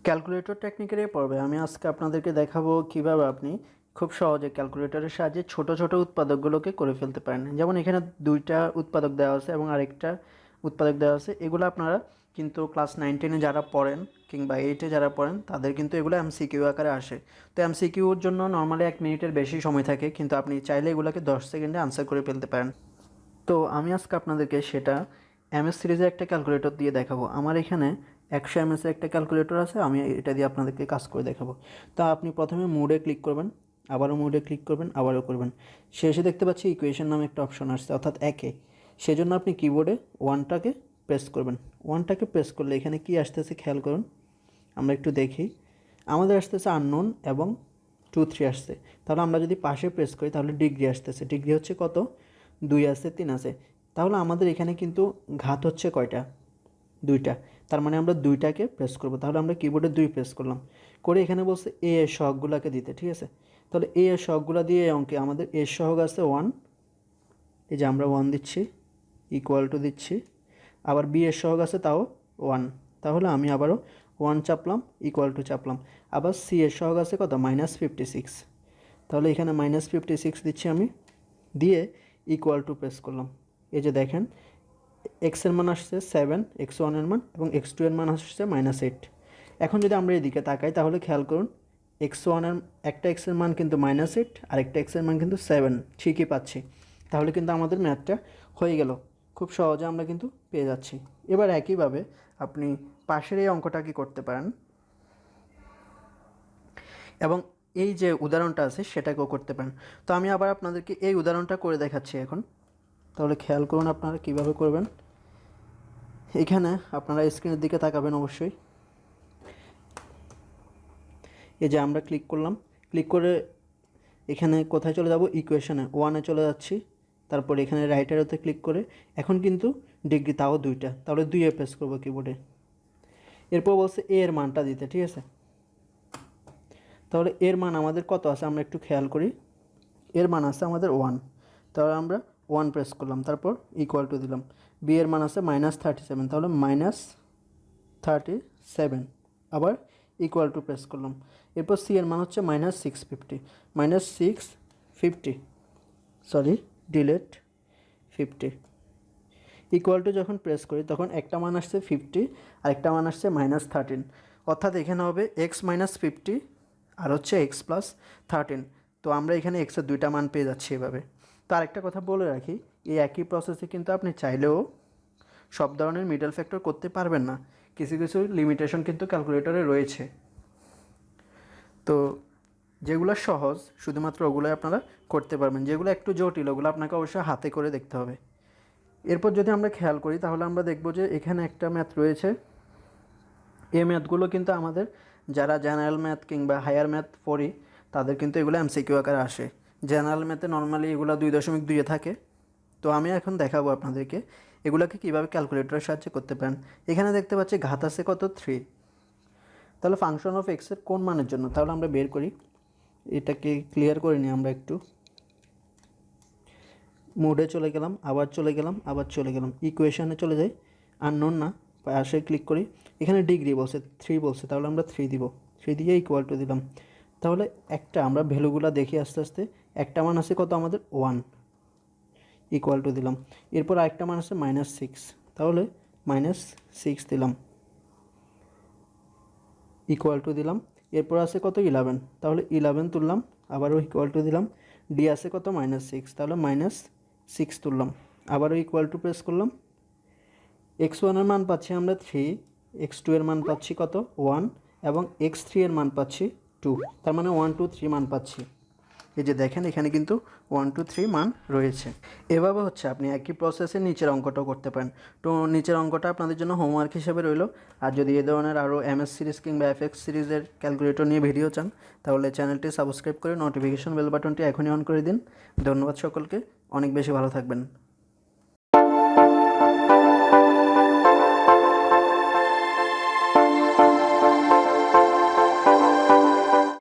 Calculator টেকনিকের এই পর্বে আমি আজকে আপনাদেরকে দেখাবো কিভাবে আপনি খুব সহজে ক্যালকুলেটরের সাহায্যে ছোট ছোট উৎপাদকগুলোকে করে ফেলতে পারেন। যেমন এখানে দুইটা উৎপাদক দেওয়া আছে এবং আরেকটা উৎপাদক দেওয়া আছে। এগুলো আপনারা কিন্তু ক্লাস 9-10-এ যারা পড়েন কিংবা 8-এ যারা পড়েন তাদের কিন্তু এগুলো এমসিকিউ আকারে আসে। তো এমসিকিউর জন্য নর্মালি 1 মিনিটের বেশি সময় থাকে, কিন্তু আপনি চাইলে এগুলোকে 10 সেকেন্ডে আনসার করে ফেলতে পারেন। তো আমি আজকে আপনাদেরকে সেটা এমএস সিরিজের একটা ক্যালকুলেটর দিয়ে দেখাবো। আমার এখানে 100 এমএসের একটা ক্যালকুলেটর আছে, আমি এটা দিয়ে আপনাদেরকে কাজ করে দেখাবো। তা আপনি প্রথমে মোডে ক্লিক করবেন, আবারও মোডে ক্লিক করবেন, আবারও করবেন। শেষে দেখতে পাচ্ছি ইকুয়েশন নামে একটা অপশন আসছে, অর্থাৎ একে। সেজন্য আপনি কিবোর্ডে ওয়ানটাকে প্রেস করবেন। ওয়ানটাকে প্রেস করলে এখানে কি আসতেছে খেয়াল করুন, আমরা একটু দেখি। আমাদের আসতেছে আননোন এবং 2, 3 আসছে। তাহলে আমরা যদি পাশে প্রেস করি তাহলে ডিগ্রি আসতেছে। ডিগ্রি হচ্ছে কত? 2 আছে, 3 আছে। তাহলে আমাদের এখানে কিন্তু ঘাত হচ্ছে কয়টা? 2টা। তার মানে আমরা 2টাকে প্রেস করব। তাহলে আমরা কিবোর্ডে 2 প্রেস করলাম, করে এখানে বলছে এ এর সহগগুলোকে দিতে, ঠিক আছে? তাহলে এ এর সহগগুলো দিয়ে এই অঙ্কে আমাদের এর সহগ আছে 1, এই যে আমরা 1 দিচ্ছি, ইকুয়াল টু দিচ্ছি। আবার বি এর সহগ আছে তাও 1, তাহলে আমি আবারও 1 চাপলাম, ইকুয়াল টু চাপলাম। আবার সি এর সহগ আছে কত? -56। তাহলে এখানে -56 দিচ্ছি আমি, দিয়ে ইকুয়াল টু প্রেস করলাম। এই যে দেখেন এক্সের মান আসছে 7, x1 এর মান, এবং x2 এর মান আসছে -8। এখন যদি আমরা এদিকে তাকাই তাহলে খেয়াল করুন, x1 এর একটা এক্সের মান কিন্তু -8 আর একটা এক্সের মান কিন্তু 7, ঠিকই পাচ্ছি। তাহলে কিন্তু আমাদের ম্যাথটা হয়ে গেল, খুব সহজে আমরা কিন্তু পেয়ে যাচ্ছি। এবার একইভাবে আপনি পাশের এই অঙ্কটা কি করতে পারেন, এবং এই যে উদাহরণটা আছে সেটাকেও করতে পারেন। তো আমি আবার আপনাদেরকে এই উদাহরণটা করে দেখাচ্ছি এখন। তাহলে খেয়াল করুন আপনারা কিভাবে করবেন। এখানে আপনারা স্ক্রিনের দিকে তাকাবেন অবশ্যই। এই যে আমরা ক্লিক করলাম, ক্লিক করে এখানে কোথায় চলে যাব? ইকুয়েশনে 1-এ চলে যাচ্ছি। তারপর এখানে রাইট অ্যারোতে ক্লিক করে এখন কিন্তু ডিগ্রি তাও 2টা, তাহলে 2-এ প্রেস করবো কিবোর্ডে। এরপর বলছে এ এর মানটা দিতে, ঠিক আছে? তাহলে এর মান আমাদের কত আছে আমরা একটু খেয়াল করি। এর মান আছে আমাদের 1, তাহলে আমরা 1 প্রেস করলাম, তারপর ইকুয়াল টু দিলাম। বি এর মান আছে -37, তাহলে -37, আবার ইকুয়াল টু প্রেস করলাম। এরপর সি এর মান হচ্ছে -650, সরি ডিলেট 50, ইকুয়াল টু যখন প্রেস করি তখন একটা মান আসছে 50 আর একটা মান আসছে -13, অর্থাৎ এখানে হবে x -50 আর হচ্ছে x + 13। তো আমরা এখানে এক্সের 2টা মান পেয়ে যাচ্ছি এভাবে। তো আরেকটা কথা বলে রাখি, এই একই প্রসেসে কিন্তু আপনি চাইলেও সব ধরনের মিডল ফ্যাক্টর করতে পারবেন না, কিছু কিছু লিমিটেশন কিন্তু ক্যালকুলেটরে রয়েছে। তো যেগুলো সহজ শুধুমাত্র ওগুলোই আপনারা করতে পারবেন, যেগুলো একটু জটিল ওগুলো আপনাকে অবশ্যই হাতে করে দেখতে হবে। এরপর যদি আমরা খেয়াল করি তাহলে আমরা দেখব যে এখানে একটা ম্যাথ রয়েছে। এই ম্যাথগুলো কিন্তু আমাদের যারা জেনারেল ম্যাথ কিংবা হায়ার ম্যাথ পড়ি তাদের কিন্তু এগুলো এমসিকিউ আকারে আসে। জেনারেল ম্যাথে নর্মালি এগুলো 2.2-এ থাকে। তো আমি এখন দেখাবো আপনাদেরকে এগুলোকে কীভাবে ক্যালকুলেটরের সাহায্যে করতে পারেন। এখানে দেখতে পাচ্ছি ঘাত আছে কত? 3। তাহলে ফাংশন অফ এক্সের কোন মানের জন্য? তাহলে আমরা বের করি, এটাকে ক্লিয়ার করে নিই আমরা একটু। মোডে চলে গেলাম, আবার চলে গেলাম, আবার চলে গেলাম, ইকুয়েশনে চলে যাই, আননোন না, পাশে ক্লিক করি। এখানে ডিগ্রি বলছে 3 বলছে, তাহলে আমরা 3 দিব, 3 দিয়ে ইকুয়াল টু দিলাম। তাহলে একটা আমরা ভ্যালুগুলো দেখি আস্তে আস্তে। একটা মান আছে কত আমাদের? 1, ইকুয়াল টু দিলাম। এরপর আরেকটা মান আছে -6, তাহলে -6 দিলাম, ইকুয়াল টু দিলাম। এরপর আছে কত? 11, তাহলে 11 তুললাম, আবারও ইকুয়াল টু দিলাম। ডি আছে কত? -6, তাহলে -6 তুললাম, আবারও ইকুয়াল টু প্রেস করলাম। x1 এর মান পাচ্ছি আমরা 3, x2 এর মান পাচ্ছি কত? 1, এবং x3 এর মান পাচ্ছি 2, তার মানে 1, 2, 3 মান পাচ্ছি। এই যে দেখেন এখানে কিন্তু 1, 2, 3 মান রয়েছে। এভাবে হচ্ছে আপনি একই প্রসেসে নিচের অঙ্কটাও করতে পারেন। তো নিচের অঙ্কটা আপনাদের জন্য হোমওয়ার্ক হিসেবে রইল। আর যদি এই ধরনের আরও এমএস সিরিজ কিংবা এফএক্স সিরিজের ক্যালকুলেটর নিয়ে ভিডিও চান তাহলে চ্যানেলটি সাবস্ক্রাইব করে নোটিফিকেশন বেল বাটনটি এখনই অন করে দিন। ধন্যবাদ সকলকে, অনেক বেশি ভালো থাকবেন।